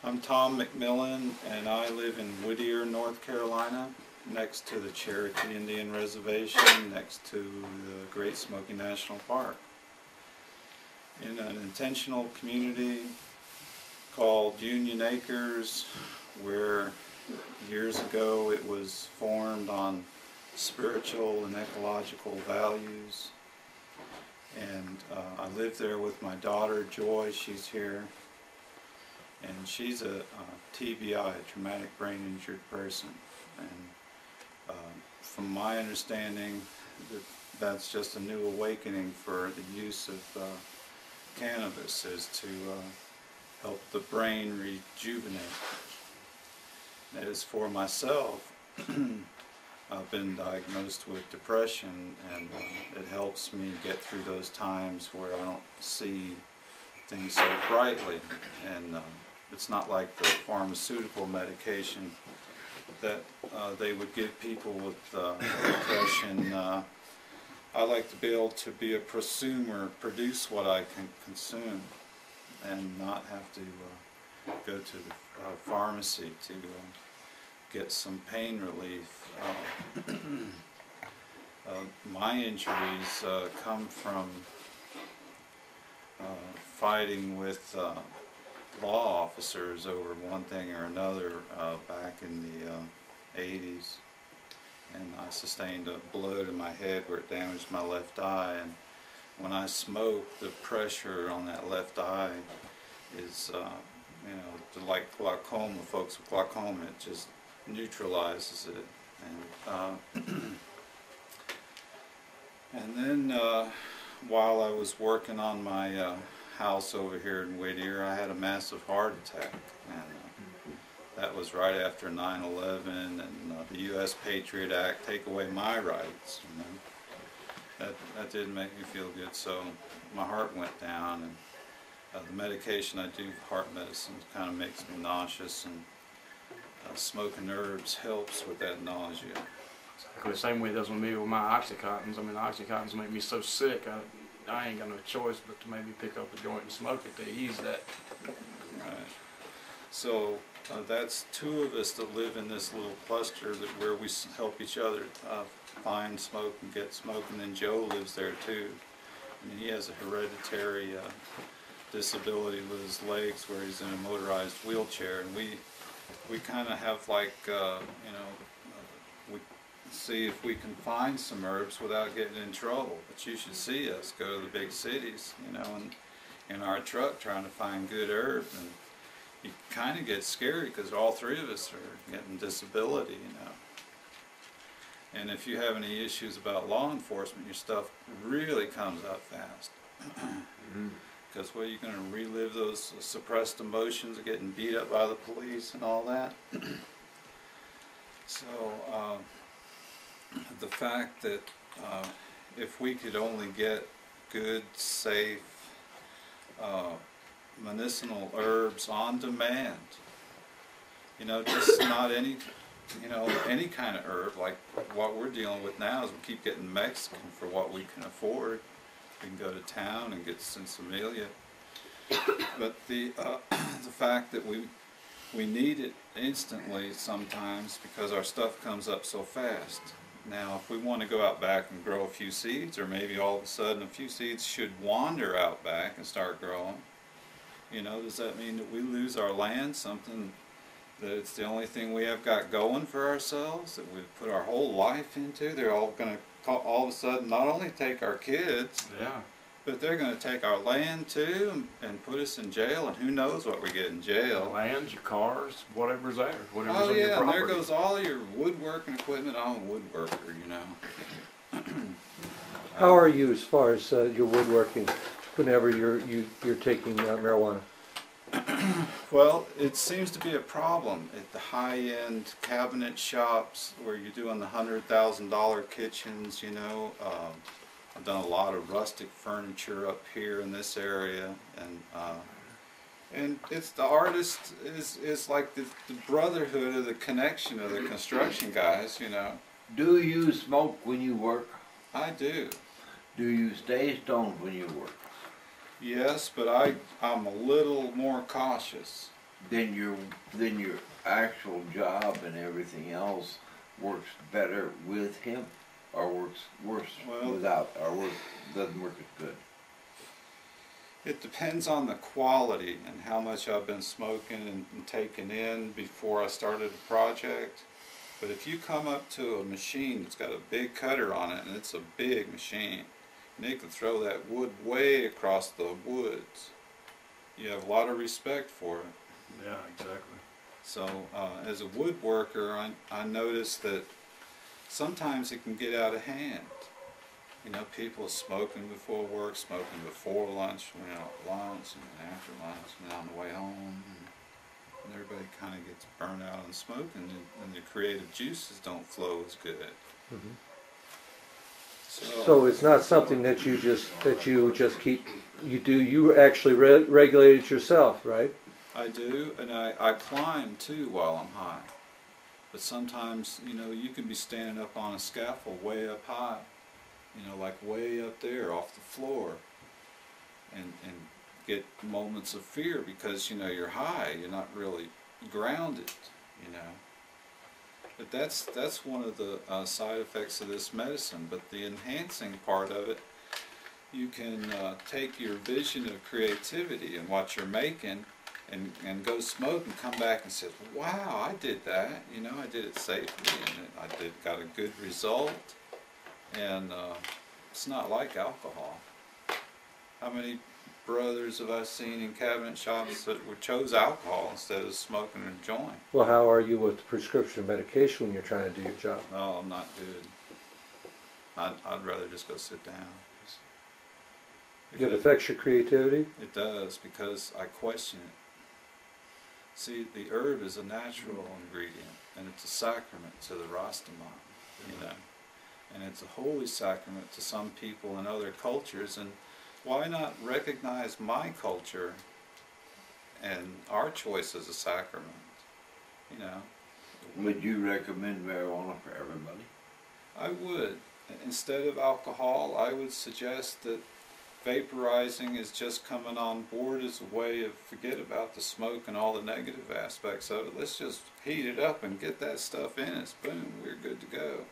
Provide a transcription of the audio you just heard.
I'm Tom McMillan, and I live in Whittier, North Carolina, next to the Cherokee Indian Reservation, next to the Great Smoky National Park, in an intentional community called Union Acres, where years ago it was formed on spiritual and ecological values. And I live there with my daughter Joy. She's here, and she's a TBI, traumatic brain injured person. And from my understanding, that's just a new awakening for the use of cannabis, is to help the brain rejuvenate. As for myself, I've been diagnosed with depression, and it helps me get through those times where I don't see things so brightly. And it's not like the pharmaceutical medication that they would give people with depression. I like to be able to be a prosumer, produce what I can consume, and not have to go to the pharmacy to get some pain relief. My injuries come from fighting with law officers over one thing or another back in the 80s. And I sustained a blow to my head where it damaged my left eye. And when I smoke, the pressure on that left eye is, like glaucoma. Folks with glaucoma, it just neutralizes it. And then while I was working on my house over here in Whittier, I had a massive heart attack, and that was right after 9/11 and the U.S. Patriot Act, take away my rights. You know, that didn't make me feel good, so my heart went down, and the medication I do, heart medicine, kind of makes me nauseous, and smoking herbs helps with that nausea. Exactly the same way it does with me with my Oxycontins. I mean, the Oxycontins make me so sick, I ain't got no choice but to maybe pick up a joint and smoke it to ease that. Right. So that's two of us that live in this little cluster where we help each other find smoke and get smoke. And then Joe lives there too. And he has a hereditary disability with his legs, where he's in a motorized wheelchair, and we kind of have like we see if we can find some herbs without getting in trouble. But you should see us go to the big cities, and in our truck trying to find good herbs, and you kind of get scary because all three of us are getting disability, And if you have any issues about law enforcement, your stuff really comes out fast. Because what, you're going to relive those suppressed emotions of getting beat up by the police and all that. So the fact that if we could only get good, safe, medicinal herbs on demand, just not any kind of herb, like what we're dealing with now is we keep getting Mexican for what we can afford. We can go to town and get sinsemilla, but the fact that we need it instantly sometimes because our stuff comes up so fast. Now, if we want to go out back and grow a few seeds, or maybe all of a sudden a few seeds should wander out back and start growing, does that mean that we lose our land, something that it's the only thing we have got going for ourselves, that we've put our whole life into? They're all going to all of a sudden not only take our kids, but they're going to take our land too, and put us in jail, and who knows what we get in jail. Your land, your cars, whatever's there, whatever's on your property. And there goes all your woodworking equipment. I'm a woodworker, How are you as far as your woodworking whenever you're taking marijuana? Well, it seems to be a problem at the high-end cabinet shops where you're doing the $100,000 kitchens. I've done a lot of rustic furniture up here in this area, and it's the artist is like the brotherhood of the connection of the construction guys. Do you smoke when you work? I do. Do you stay stoned when you work? Yes, but I'm a little more cautious. then your actual job and everything else works better with him, or works worse without, or doesn't work as good. It depends on the quality and how much I've been smoking and taking in before I started a project. But if you come up to a machine that's got a big cutter on it, and it's a big machine, and they can throw that wood way across the woods, you have a lot of respect for it. Yeah, exactly. So as a woodworker, I noticed that sometimes it can get out of hand. You know, people are smoking before work, smoking before lunch, lunch, and after lunch, and on the way home. And everybody kind of gets burnt out on smoking, and the creative juices don't flow as good. Mhm. So, So it's not something that you just keep, you actually regulate it yourself, right? I do, and I climb too while I'm high. But sometimes, you know, you can be standing up on a scaffold way up high, you know, like way up there off the floor, and get moments of fear because, you know, you're high, you're not really grounded, you know. But that's one of the side effects of this medicine. But the enhancing part of it, you can take your vision of creativity and what you're making and go smoke and come back and say, wow, I did that, you know, I did it safely, and I got a good result. And it's not like alcohol. How many brothers have I seen in cabinet shops that chose alcohol instead of smoking a joint? Well, how are you with prescription medication when you're trying to do your job? Oh, I'm not good. I'd rather just go sit down. It affects your creativity? It does, because I question it. See, the herb is a natural ingredient, and it's a sacrament to the Rastaman, you know. And it's a holy sacrament to some people in other cultures, and why not recognize my culture and our choice as a sacrament, you know? Would you recommend marijuana for everybody? I would. Instead of alcohol, I would suggest that vaporizing is just coming on board as a way of forget about the smoke and all the negative aspects of it. Let's just heat it up and get that stuff in us. Boom, we're good to go.